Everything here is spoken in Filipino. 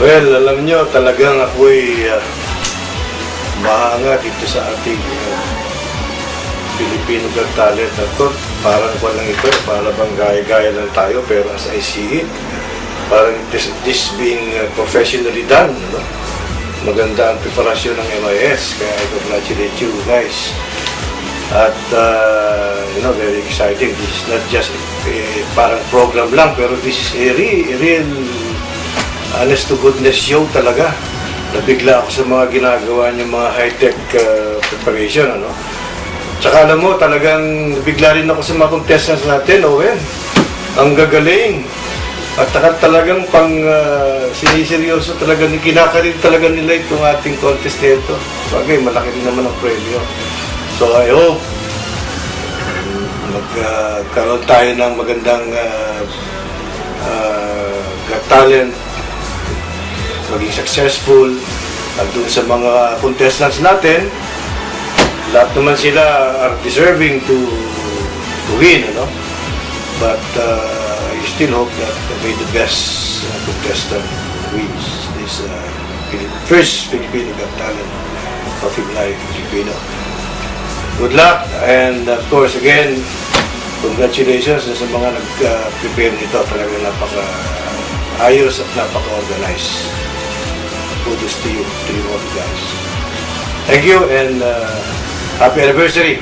Well, alam nyo, talagang ako'y mahanga dito sa ating Filipino Got Talent. At parang walang ito, para bang gaya-gaya lang tayo, pero as I see it, parang this being professionally done, no? Maganda ang preparasyon ng MIS, kaya I congratulate you guys. At, very exciting. This is not just parang program lang, pero this is a real honest to goodness show talaga. Nabigla ako sa mga ginagawa niyong mga high-tech preparation, ano. Tsaka alam mo, talagang nabigla rin ako sa mga contestants natin, Owen. Ang gagaling. At talagang siniseryoso talaga, kinakarin talaga nila itong ating contest nito. Bagay, malaki din naman ang premyo. So I hope magkaroon tayo ng magandang Got Talent, maging successful. At dun sa mga contestants natin, lahat naman sila are deserving to win, ano? But I still hope that may the best contestant wins this first Filipino Got Talent of Live Filipino. Good luck, and of course again, congratulations sa mga nag-prepare nito. Talagang napaka-ayos at napaka-organized. Kudos to you all guys. Thank you, and happy anniversary.